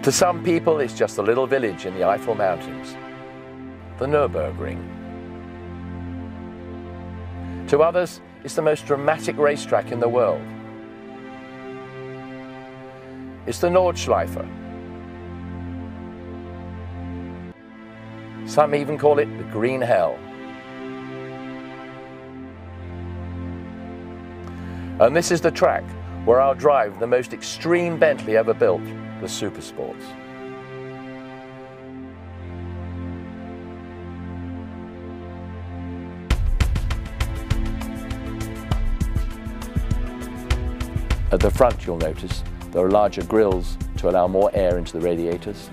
To some people, it's just a little village in the Eiffel Mountains, the Nurburgring. To others, it's the most dramatic racetrack in the world. It's the Nordschleife. Some even call it the Green Hell. And this is the track where I'll drive the most extreme Bentley ever built, the Supersports. At the front, you'll notice there are larger grills to allow more air into the radiators.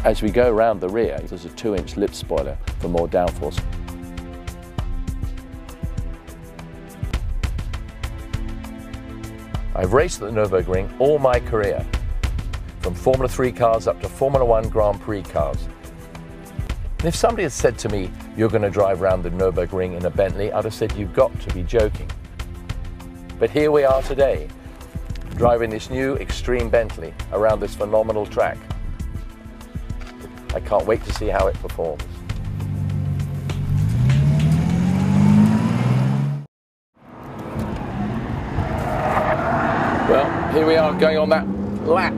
As we go around the rear, there's a 2-inch lip spoiler for more downforce. I've raced at the Nurburgring all my career, from Formula 3 cars up to Formula 1 Grand Prix cars. And if somebody had said to me, you're going to drive around the Nurburgring in a Bentley, I'd have said, you've got to be joking. But here we are today, driving this new extreme Bentley around this phenomenal track. I can't wait to see how it performs. Well, here we are going on that lap,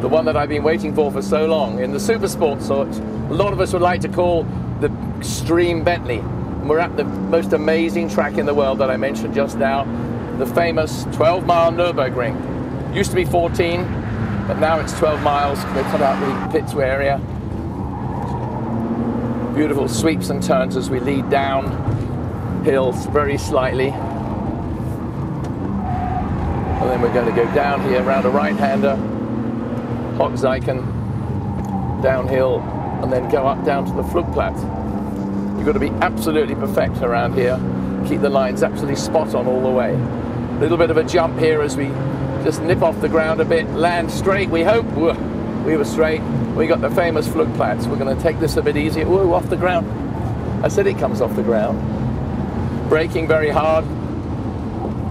the one that I've been waiting for so long, in the Supersports, so a lot of us would like to call the extreme Bentley. And we're at the most amazing track in the world that I mentioned just now, the famous 12-mile Nurburgring. Used to be 14, but now it's 12 miles. They cut out the pits area. Beautiful sweeps and turns as we lead down hills very slightly. And then we're going to go down here around a right-hander, Hochzeichen, downhill, and then go up down to the Flugplatz. You've got to be absolutely perfect around here. Keep the lines absolutely spot on all the way. A little bit of a jump here as we just nip off the ground a bit, land straight, we hope. We were straight. We got the famous Flugplatz. We're going to take this a bit easier. Whoa, off the ground. I said it comes off the ground. Braking very hard.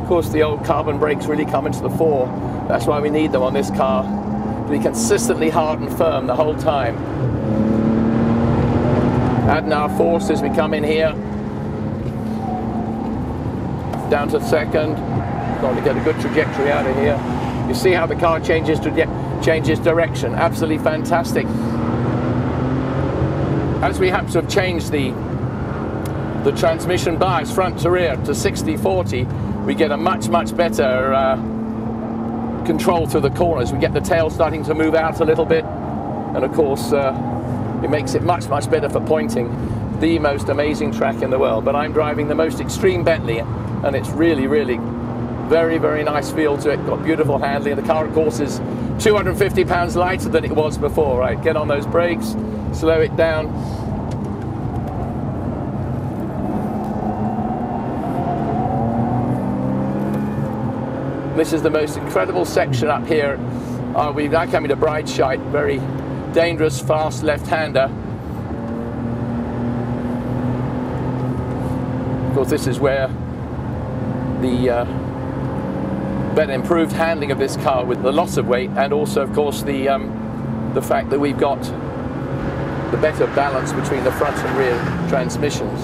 Of course, the old carbon brakes really come into the fore. That's why we need them on this car. To be consistently hard and firm the whole time. Adding our force as we come in here. Down to second. Going to get a good trajectory out of here. You see how the car changes direction. Absolutely fantastic. As we happen to have changed the transmission bias front to rear to 60/40, we get a much better control through the corners. We get the tail starting to move out a little bit, and of course it makes it much better for pointing. The most amazing track in the world. But I'm driving the most extreme Bentley, and it's really very nice feel to it. Got beautiful handling. The car, of course, is 250 pounds lighter than it was before. Right, get on those brakes, slow it down. This is the most incredible section up here. We're now coming to Breitscheid, very dangerous, fast left-hander. Of course, this is where the better improved handling of this car with the loss of weight, and also, of course, the fact that we've got the better balance between the front and rear transmissions.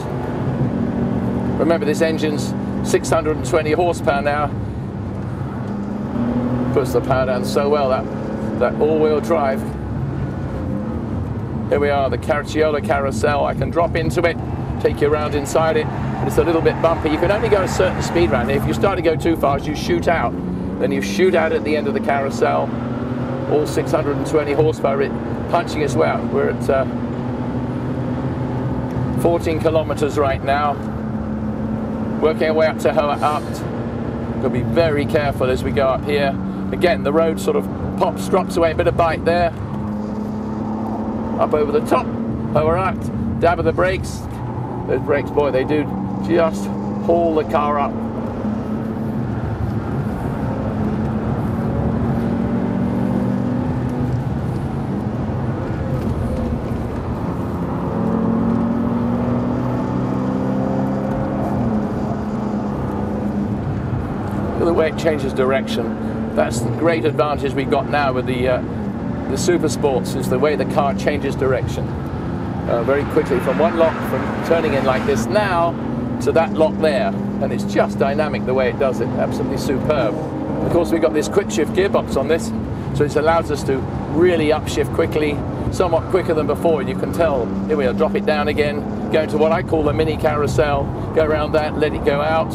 Remember, this engine's 620 horsepower now. Puts the power down so well, that all-wheel drive. Here we are, the Caracciolo carousel. I can drop into it, take you around inside it, but it's a little bit bumpy. You can only go a certain speed around here. If you start to go too fast, you shoot out. Then you shoot out at the end of the carousel. All 620 horsepower, punching as well. We're at 14 kilometers right now. Working our way up to Hohe Abt. Got to be very careful as we go up here. Again, the road sort of pops, drops away, a bit of bite there. Up over the top, Hohe Abt, dab of the brakes. Those brakes, boy, they do just haul the car up. Look at the way it changes direction. That's the great advantage we've got now with the Supersports, is the way the car changes direction very quickly from one lock, from turning in like this now to that lock there, and it's just dynamic the way it does it. Absolutely superb. Of course, we've got this quick shift gearbox on this, so it allows us to really upshift quickly, somewhat quicker than before. You can tell, here we are, drop it down again, go into what I call the mini carousel, go around that, let it go out.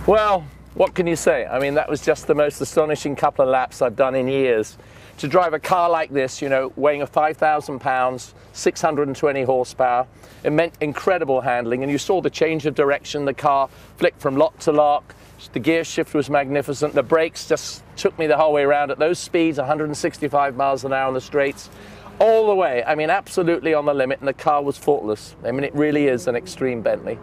Well, what can you say? I mean, that was just the most astonishing couple of laps I've done in years. To drive a car like this, you know, weighing 5,000 pounds, 620 horsepower, it meant incredible handling, and you saw the change of direction. The car flicked from lock to lock. The gear shift was magnificent. The brakes just took me the whole way around at those speeds, 165 miles an hour on the straights, all the way. I mean, absolutely on the limit, and the car was faultless. I mean, it really is an extreme Bentley.